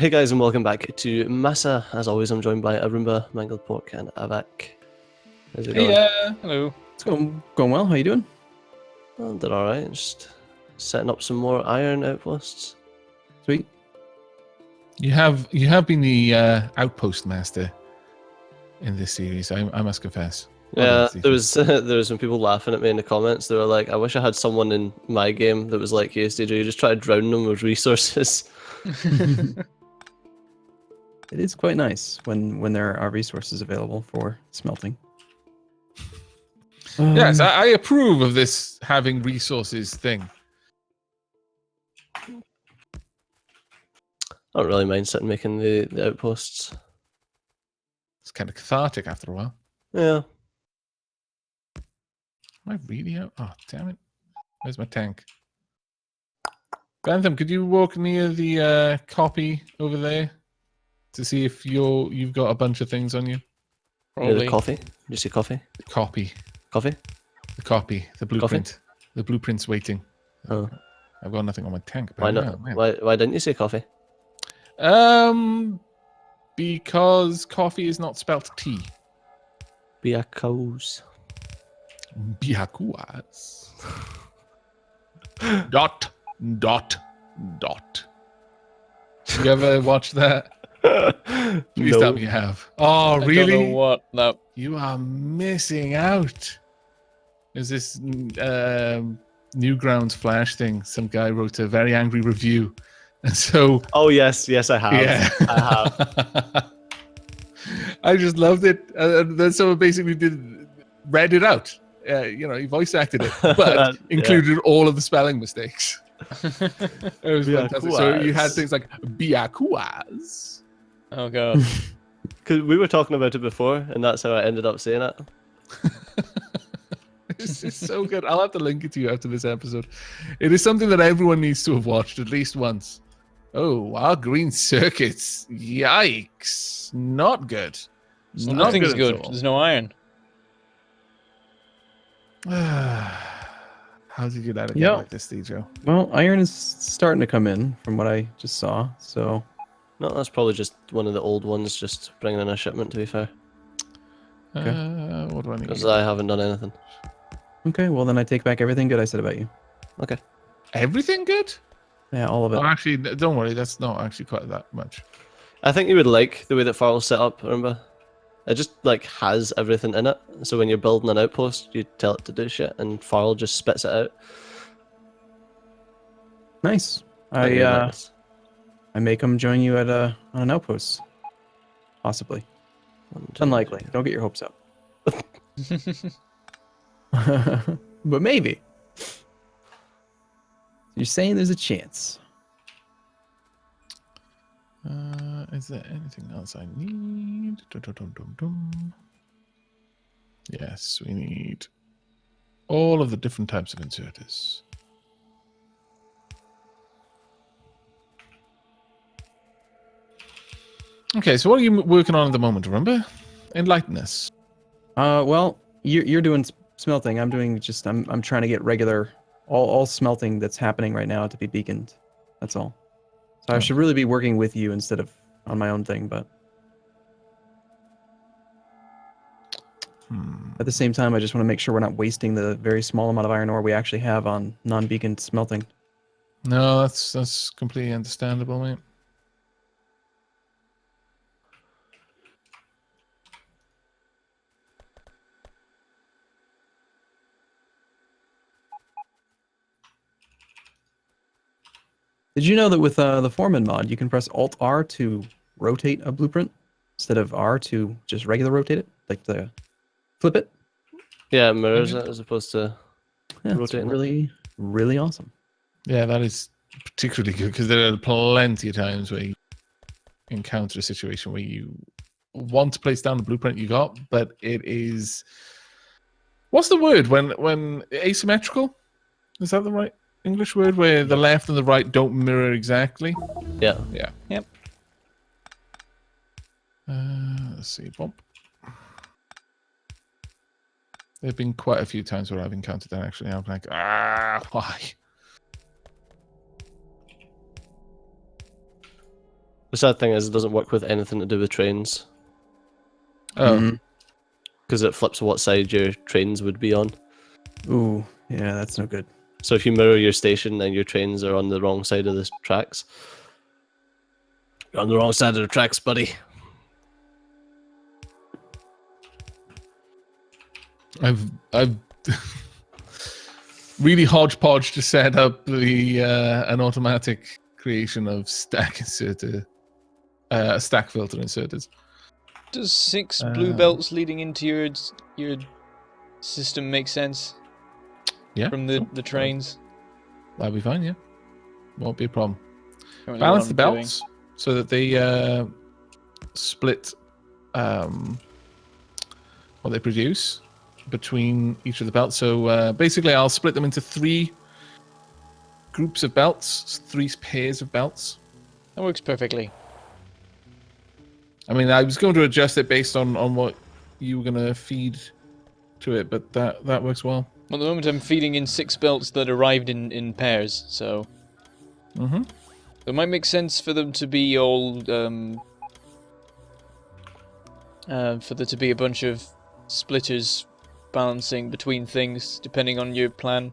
Hey guys, and welcome back to Masa. As always, I'm joined by Arumba, Mangledpork, and Aavak. How's it going? Yeah, hello. It's going well. How you doing? I'm doing alright, just setting up some more iron outposts. Sweet. You have been the outpost master in this series. I must confess. Yeah, there was some people laughing at me in the comments. They were like, "I wish I had someone in my game that was like you, Steejo. You just try to drown them with resources." It is quite nice when there are resources available for smelting. Yes, I approve of this having resources thing. I don't really mind sitting making the outposts. It's kind of cathartic after a while. Yeah. Am I really out? Oh, damn it. Where's my tank? Bantham, could you walk near the copy over there to see if you've got a bunch of things on you? Yeah, the coffee. Did you see coffee? The copy. Coffee? The copy. The blueprint. Coffee? The blueprint's waiting. Oh. I've got nothing on my tank. Why not? Why didn't you say coffee? Because coffee is not spelt T. Biakos. Biakuas. dot. You ever watch that? Please tell me you have. Oh, really? I don't know what. No. You are missing out. There's this Newgrounds Flash thing. Some guy wrote a very angry review. And so... Oh, yes, I have. Yeah. I have. I just loved it. And then someone basically read it out. He voice acted it, but included all of the spelling mistakes. It was fantastic. So you had things like biakuas. Oh god. Because we were talking about it before, and that's how I ended up saying it. It's so good. I'll have to link it to you after this episode. It is something that everyone needs to have watched at least once. Oh, our green circuits. Yikes. Not good. Nothing's good. There's no iron. How did you let it go like this, Steejo? Well, iron is starting to come in from what I just saw. So No, that's probably just one of the old ones, just bringing in a shipment, to be fair. What do I need? Because I haven't done anything. okay, well then I take back everything good I said about you. Okay. Everything good? Yeah, all of it. Oh, actually, don't worry. That's not actually quite that much. I think you would like the way that Farrell's set up, remember? It just, has everything in it. So when you're building an outpost, you tell it to do shit, and Farrell just spits it out. Nice. Nice. I may come join you at on an outpost. Possibly. Unlikely. Don't get your hopes up. But maybe. You're saying there's a chance. Is there anything else I need? Yes, we need all of the different types of inserters. Okay, so what are you working on at the moment, remember? Enlighten us. Well, you're doing smelting. I'm doing I'm trying to get regular all smelting that's happening right now to be beaconed. That's all. So I should really be working with you instead of on my own thing, but at the same time, I just want to make sure we're not wasting the very small amount of iron ore we actually have on non-beaconed smelting. No, that's completely understandable, mate. Did you know that with the Foreman mod, you can press Alt-R to rotate a blueprint instead of R to just regular rotate it, like the flip it? Yeah, it mirrors it as opposed to rotating really, really awesome. Yeah, that is particularly good because there are plenty of times where you encounter a situation where you want to place down the blueprint you got, but it is... What's the word? When asymmetrical? Is that the right English word? Where the left and the right don't mirror exactly? Yeah. Yeah. Yep. Let's see. Bump. There have been quite a few times where I've encountered that actually. I'm like, why? The sad thing is it doesn't work with anything to do with trains, Oh, Mhm. because it flips what side your trains would be on. Ooh, yeah, that's no good. So if you mirror your station, then your trains are on the wrong side of the tracks. You're on the wrong side of the tracks, buddy. I've really hodgepodge to set up the an automatic creation of stack inserter, stack filter inserters. Does 6 blue belts leading into your system make sense? Yeah, From the trains? that'll be fine. Yeah, won't be a problem. Currently Balance what the I'm doing. belts so that they split what they produce between each of the belts. So basically, I'll split them into 3 groups of belts, 3 pairs of belts. That works perfectly. I mean, I was going to adjust it based on what you were going to feed to it, but that works well. Well, at the moment I'm feeding in 6 belts that arrived in pairs, so Mm-hmm. it might make sense for them to be all for there to be a bunch of splitters balancing between things depending on your plan.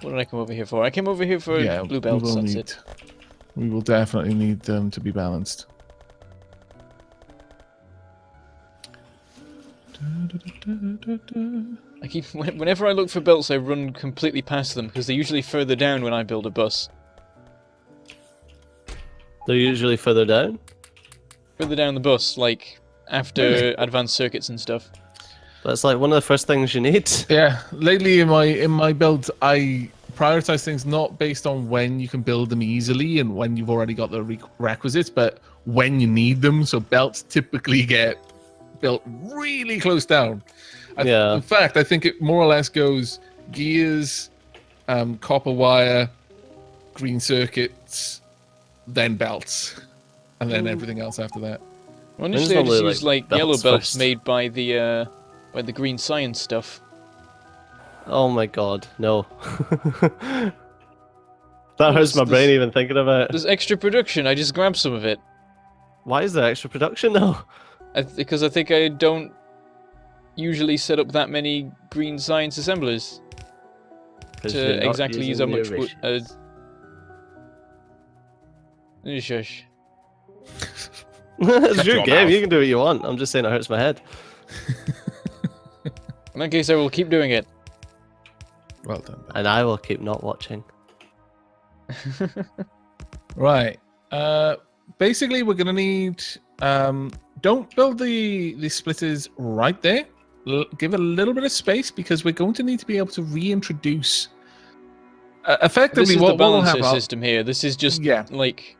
What did I come over here for? I came over here for blue belts, that's it. We will definitely need them to be balanced. I keep whenever I look for belts, I run completely past them because they're usually further down when I build a bus. They're usually further down. Further down the bus, like after advanced circuits and stuff. That's like one of the first things you need. Yeah, lately in my builds, I prioritize things not based on when you can build them easily and when you've already got the requisites, but when you need them. So belts typically get built really close down. Yeah. In fact, I think it more or less goes gears, copper wire, green circuits, then belts, and then everything else after that. Well, initially I just normally, used like belts yellow belts first. made by the green science stuff. Oh my god, no. That hurts my brain even thinking about it. There's extra production. I just grabbed some of it. Why is there extra production though? Because I think I don't usually set up that many green science assemblers 'Cause you're to not exactly use using how much your wood. Shush. It's Shut your your game, mouth. you can do what you want. I'm just saying it hurts my head. In that case, I will keep doing it. Well done. Ben. And I will keep not watching. Right. Basically, we're going to need... don't build the splitters right there. Give it a little bit of space because we're going to need to be able to reintroduce... effectively, This is what the will balancer happen... system here. This is just like...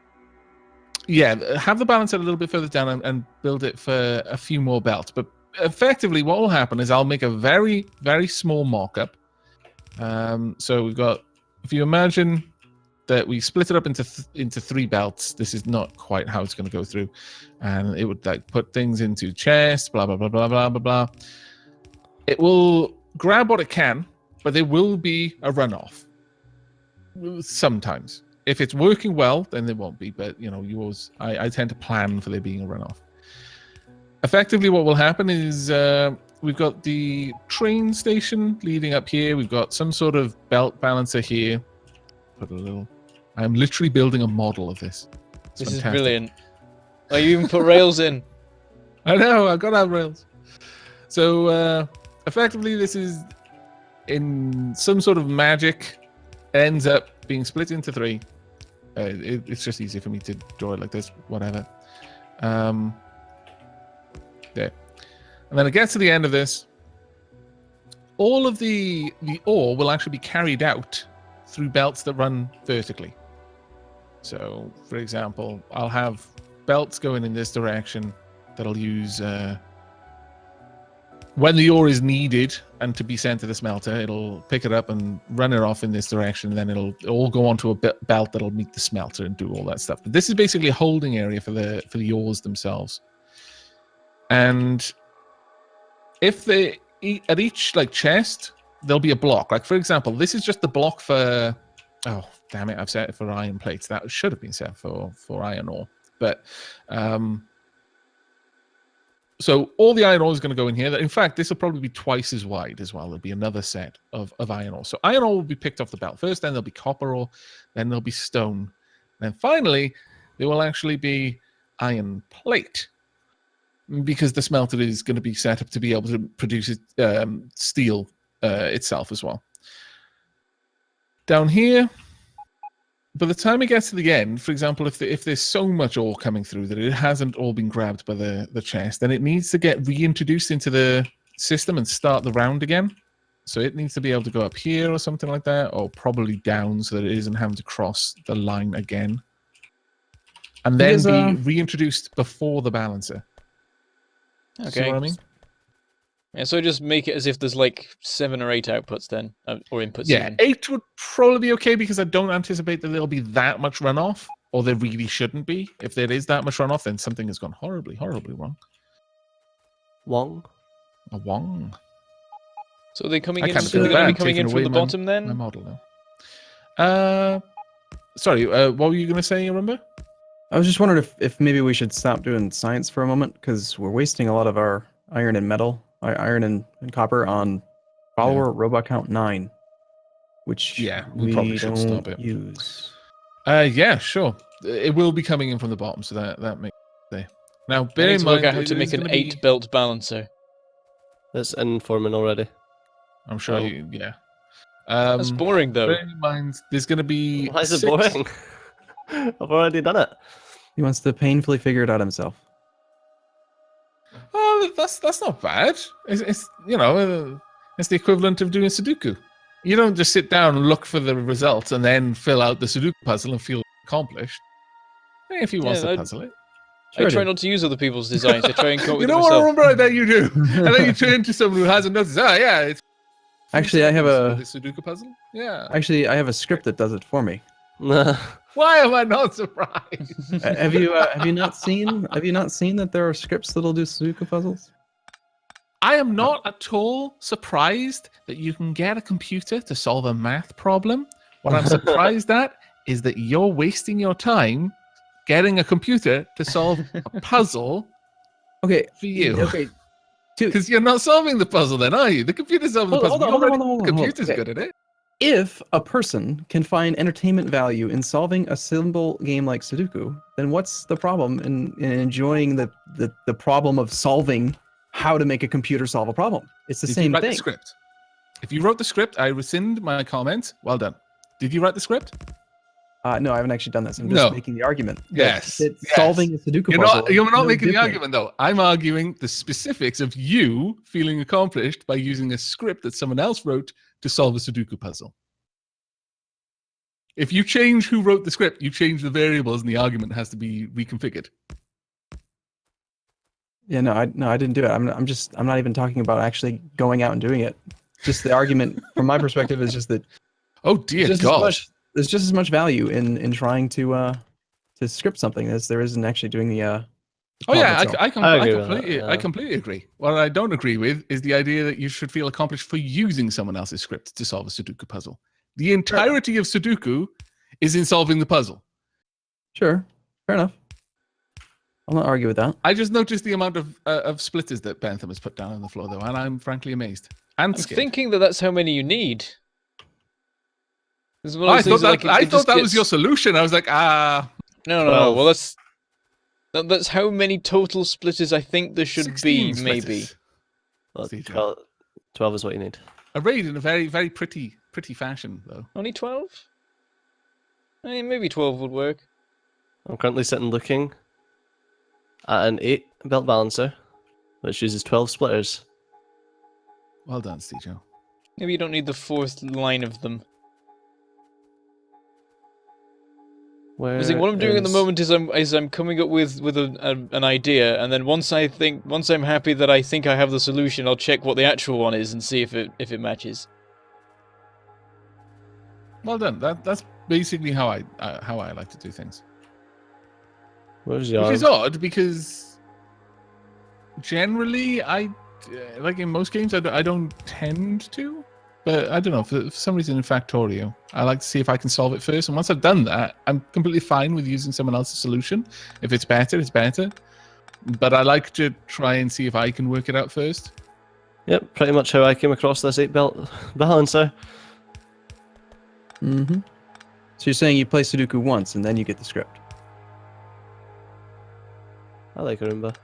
Yeah, have the balancer a little bit further down and build it for a few more belts. But effectively, what will happen is I'll make a very, very small mock-up. So we've got... If you imagine... that we split it up into 3 belts. This is not quite how it's going to go through, and it would like put things into chests, blah blah blah blah blah blah blah. It will grab what it can, but there will be a runoff. Sometimes, if it's working well, then there won't be. But you know, I tend to plan for there being a runoff. Effectively, what will happen is we've got the train station leading up here. We've got some sort of belt balancer here. Put a little. I'm literally building a model of this. It's This is fantastic. brilliant. Oh, you even put rails in. I know. I've got to have rails. So effectively, this is in some sort of magic. Ends up being split into 3. It's just easier for me to draw it like this. Whatever. There. And then it gets to the end of this. All of the ore will actually be carried out through belts that run vertically. So, for example, I'll have belts going in this direction that'll use... when the ore is needed and to be sent to the smelter, it'll pick it up and run it off in this direction, and then it'll all go onto a belt that'll meet the smelter and do all that stuff. But this is basically a holding area for the ores themselves. And if they... at each like chest, there'll be a block. Like, for example, this is just the block for Oh, damn it! I've set it for iron plates. That should have been set for iron ore. But so all the iron ore is going to go in here. In fact, this will probably be twice as wide as well. There'll be another set of iron ore. So iron ore will be picked off the belt first. Then there'll be copper ore. Then there'll be stone. Then finally, there will actually be iron plate, because the smelter is going to be set up to be able to produce steel itself as well. Down here, by the time it gets to the end, for example, if there's so much ore coming through that it hasn't all been grabbed by the chest, then it needs to get reintroduced into the system and start the round again. So it needs to be able to go up here or something like that, or probably down so that it isn't having to cross the line again. And then be reintroduced before the balancer. Okay. See what I mean? Yeah, so just make it as if there's like 7 or 8 outputs then, or inputs. Yeah, even. 8 would probably be okay, because I don't anticipate that there'll be that much runoff, or there really shouldn't be. If there is that much runoff, then something has gone horribly, horribly wrong. Wong. A wong. So are they coming I in? kind of So feel they're going to bad be coming taking in from away the bottom my then? model now. Sorry, what were you going to say, Arumba? I was just wondering if maybe we should stop doing science for a moment, because we're wasting a lot of our iron and metal, iron and copper on follower robot count 9, which we probably should don't stop it. use. Yeah, sure. It will be coming in from the bottom, so that makes sense. Now, I bear need in to work mind, out how to make an 8-belt balancer. That's in forming already. I'm sure Oh. yeah. That's boring though. Bear in mind, there's going to be. Why is it 6 boring? I've already done it. He wants to painfully figure it out himself. Oh, that's not bad. It's it's the equivalent of doing Sudoku. You don't just sit down and look for the results and then fill out the Sudoku puzzle and feel accomplished. If he wants to puzzle it. I try not to use other people's designs. I try and come up with You it know what, myself. Arumba? I bet you do. And then you turn to someone who hasn't noticed. Oh, yeah. It's Actually, I have the Sudoku puzzle. Yeah. Actually, I have a script that does it for me. Why am I not surprised? Have you not seen that there are scripts that'll do Sudoku puzzles? I am not at all surprised that you can get a computer to solve a math problem. What I'm surprised at is that you're wasting your time getting a computer to solve a puzzle. Okay. For you. Okay. Because you're not solving the puzzle then, are you? The computer's solving the puzzle. Hold on. The computer's good at it. If a person can find entertainment value in solving a simple game like Sudoku, then what's the problem in enjoying the problem of solving how to make a computer solve a problem? It's the same Did you write thing. the script? If you wrote the script, I rescind my comment. Well done. Did you write the script? No, I haven't actually done this. I'm just making the argument. Yes. Solving a Sudoku puzzle. You're not making the argument, though. I'm arguing the specifics of you feeling accomplished by using a script that someone else wrote to solve a Sudoku puzzle. If you change who wrote the script, you change the variables and the argument has to be reconfigured. Yeah, no, I didn't do it. I'm not even talking about actually going out and doing it. Just the argument from my perspective is just that. Oh dear God! There's just as much value in trying to script something as there is in actually doing the. Oh yeah, I completely agree. What I don't agree with is the idea that you should feel accomplished for using someone else's script to solve a Sudoku puzzle. The entirety of Sudoku is in solving the puzzle. Sure, fair enough. I'll not argue with that. I just noticed the amount of splitters that Bentham has put down on the floor, though, and I'm frankly amazed. And I'm thinking that's how many you need. I thought that was your solution. I was like, No. Well, that's how many total splitters I think there should be, maybe. Well, 12 is what you need. Arrayed in a very, very pretty fashion, though. Only 12? I mean, maybe 12 would work. I'm currently sitting looking at an 8-belt balancer, which uses 12 splitters. Well done, Steejo. Maybe you don't need the 4th line of them. What I'm doing at the moment is I'm coming up with an idea, and then once I'm happy that I think I have the solution, I'll check what the actual one is and see if it matches. Well done. That's basically how I like to do things. Where's your Which is odd because generally like in most games I don't tend to. But I don't know, for some reason in Factorio, I like to see if I can solve it first. And once I've done that, I'm completely fine with using someone else's solution. If it's better, it's better. But I like to try and see if I can work it out first. Yep, pretty much how I came across this 8-belt balancer. Mm-hmm. So you're saying you play Sudoku once and then you get the script. I like Arumba.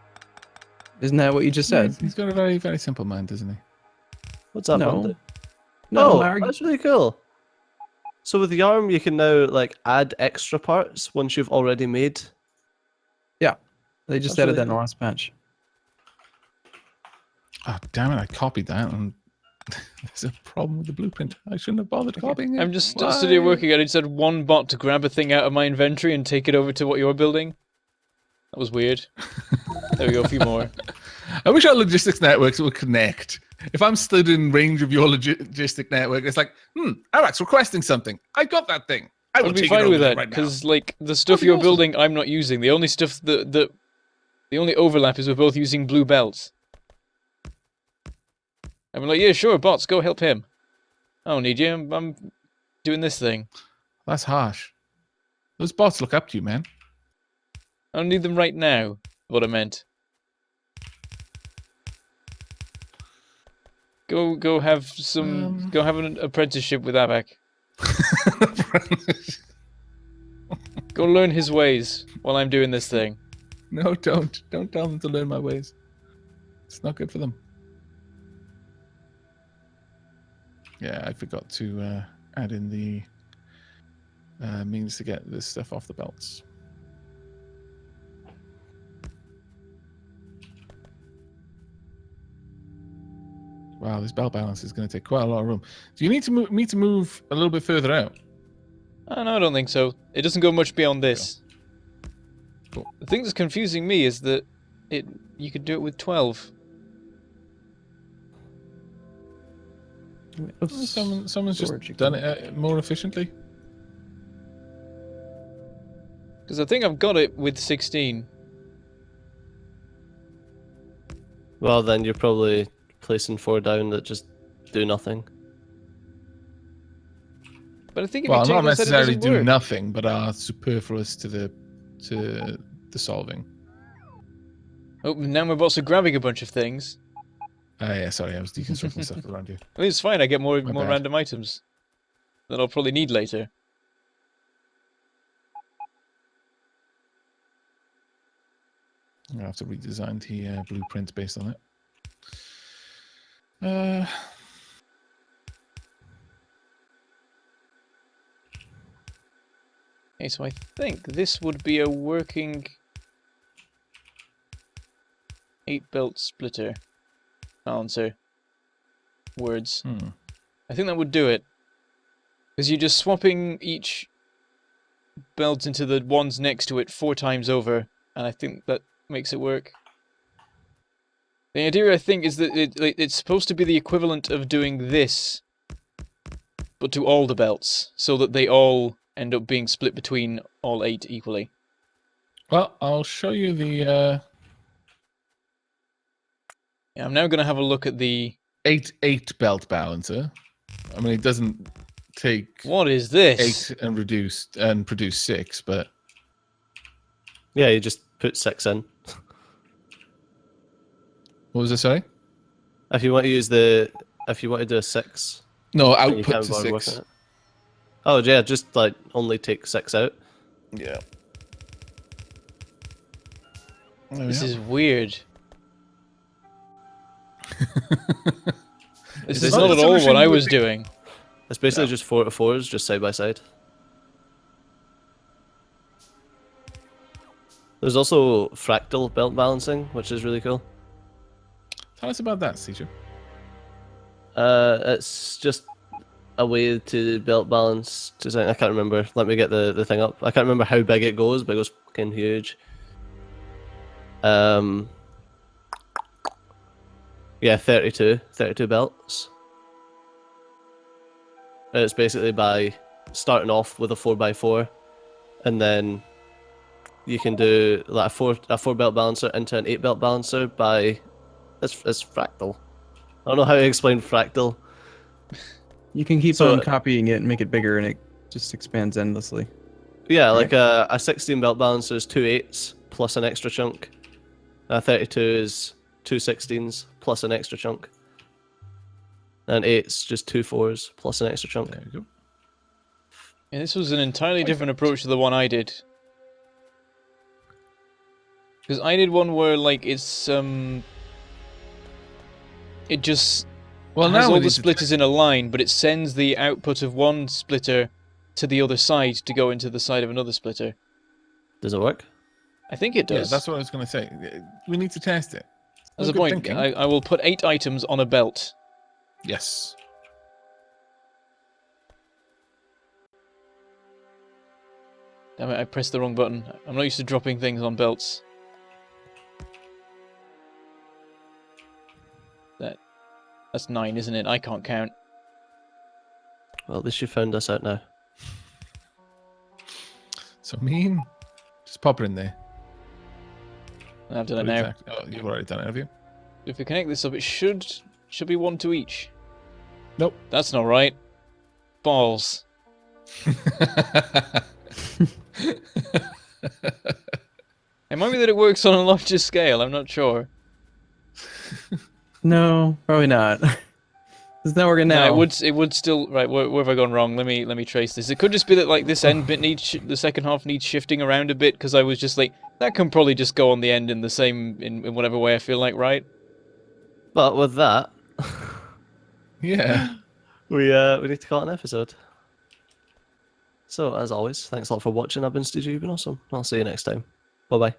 Isn't that what you just said? He's got a very, very simple mind, doesn't he? What's that No. one do? No, Oh, I argue- that's really cool. So with the arm, you can now like add extra parts once you've already made. They just That's added really that in the cool. last patch. Oh, damn it, I copied that. And there's a problem with the blueprint. I shouldn't have bothered copying it. I'm just Why? study working. I just had one bot to grab a thing out of my inventory and take it over to what you're building. That was weird. There we go, a few more. I wish our logistics networks would connect. If I'm stood in range of your logistic network, it's like, Aavak's requesting something. I got that thing. I will I'd be take it fine over with there that, right now. because like the stuff be you're awesome. building, I'm not using. The only stuff the only overlap is we're both using blue belts. I'm like, yeah, sure, bots, go help him. I don't need you. I'm doing this thing. That's harsh. Those bots look up to you, man. I don't need them right now. What I meant. Go have some. Go have an apprenticeship with Aavak. Go learn his ways while I'm doing this thing. No, don't. Don't tell them to learn my ways. It's not good for them. Yeah, I forgot to add in the means to get this stuff off the belts. Wow, this belt balance is going to take quite a lot of room. Do you need to me to move a little bit further out? Oh, no, I don't think so. It doesn't go much beyond this. Cool. The thing that's confusing me is that you could do it with 12. Someone's just done it more efficiently. Because I think I've got it with 16. Well, then you're probably placing 4 down that just do nothing. But I think if Well, you take not those, that it necessarily doesn't do work. nothing, but are superfluous to the solving. Oh, now my bots are grabbing a bunch of things. Yeah, sorry, I was deconstructing stuff around you. I mean, it's fine, I get more My bad. random items that I'll probably need later. I'm gonna have to redesign the blueprint based on it. Okay, so I think this would be a working 8-belt splitter balancer. Words. I think that would do it. Because you're just swapping each belt into the ones next to it 4 times over, and I think that makes it work. The idea, I think, is that it's supposed to be the equivalent of doing this, but to all the belts, so that they all end up being split between all 8 equally. Well, I'll show you the Yeah, I'm now going to have a look at the... 8 belt balancer. I mean, it doesn't take What is this? 8 and produce 6, but Yeah, you just put 6 in. what was it? Sorry. If you want to use the, if you want to do a 6, No, then you output can't to bother 6. working it. Oh yeah, just like only take 6 out. Yeah. This is weird. This is not not a at all what solution I would was be- doing. It's basically just 4 to 4s, just side by side. There's also fractal belt balancing, which is really cool. Tell us about that, Steejo. It's just a way to belt balance. I can't remember. Let me get the thing up. I can't remember how big it goes, but it goes fucking huge. Yeah, 32 belts. It's basically by starting off with a 4x4, and then you can do like a 4 belt balancer into an 8 belt balancer by it's fractal. I don't know how to explain fractal. You can keep So- on copying it and make it bigger, and it just expands endlessly. Yeah, like a 16 belt balancer is 2 8s plus an extra chunk. A 32 is 2 16s plus an extra chunk. And 8's just 2 4s plus an extra chunk. There we go. Yeah, this was an entirely different approach to the one I did. Because I did one where, like, it's, it just Well, has now we all need the to splitters in a line, but it sends the output of one splitter to the other side to go into the side of another splitter. Does it work? I think it Yeah, does. that's what I was going to say. We need to test it. There's a Good point. thinking. I will put 8 items on a belt. Yes. Damn it, I pressed the wrong button. I'm not used to dropping things on belts. That's 9, isn't it? I can't count. Well, at least you found us out now. So mean. Just pop it in there. I've done it What now. exactly- Oh, you've already done it, have you? If we connect this up, it should be 1 to each. Nope. That's not right. Balls. It might be that it works on a larger scale. I'm not sure. No, probably not. It's not working now. No, it would still right. Where have I gone wrong? Let me trace this. It could just be that like this end bit needs the second half needs shifting around a bit because I was just like that can probably just go on the end in the same in whatever way I feel like, right? But with that, Yeah. we need to call it an episode. So, as always, thanks a lot for watching. I've been Steejo, you've been awesome. I'll see you next time. Bye-bye.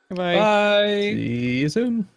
Goodbye. Bye. See you soon.